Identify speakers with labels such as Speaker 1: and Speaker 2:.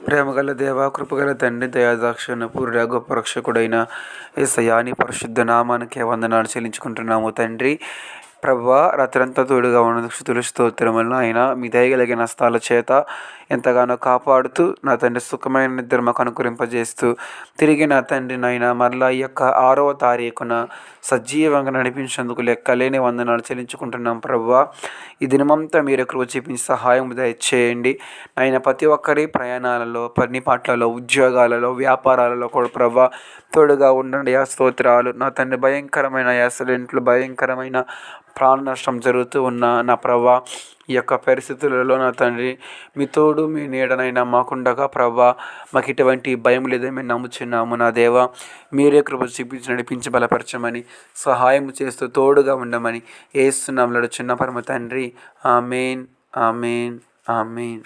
Speaker 1: ప్రేమగల దేవ, కృపగల తండ్రి, దయాదాక్షిణ్య పూర్ణ గొప్ప రక్షకుడైన యేసయ్యా నీ పరిశుద్ధ నామానికి వందనాలు చెల్లించుకుంటున్నాము తండ్రి. ప్రభువా, రాత్రంతా తోడుగా ఉన్న స్తుతులు స్తోత్రములను ఆయన మీ దయగలిగిన హస్తాల చేత ఎంతగానో కాపాడుతూ నా తండ్రి సుఖమైన నిద్ర మాకు అనుకరింపజేస్తూ తిరిగి నా తండ్రి నాయన మరలా ఈ యొక్క 6వ తారీఖున సజీవంగా నడిపించేందుకు లెక్కలేని వందనాలు చెల్లించుకుంటున్నాం. ప్రభువా, ఈ దినమంతా మీరు కృప చూపించి సహాయం దయచేయండి. ఆయన ప్రతి ఒక్కరి ప్రయాణాలలో, పని పాటలలో, ఉద్యోగాలలో, వ్యాపారాలలో కూడా ప్రభువా తోడుగా ఉండండి. ఆ స్తోత్రాలు నా తండ్రి. భయంకరమైన యాక్సిడెంట్లు, భయంకరమైన ప్రాణ నష్టం జరుగుతూ ఉన్న నా ప్రభువా, ఈ యొక్క పరిస్థితులలో నా తండ్రి మీ తోడు మీ నీడనైనా మాకుండగా ప్రభువా మాకు ఇటువంటి భయం లేదని మేము నమ్ముచున్నాము. నా దేవ, మీరే కృప చూపించి నడిపించి బలపరచమని, సహాయం చేస్తూ తోడుగా ఉండమని యేసు నామములో చిన్న పరమ తండ్రి. ఆమేన్, ఆమేన్, ఆమేన్.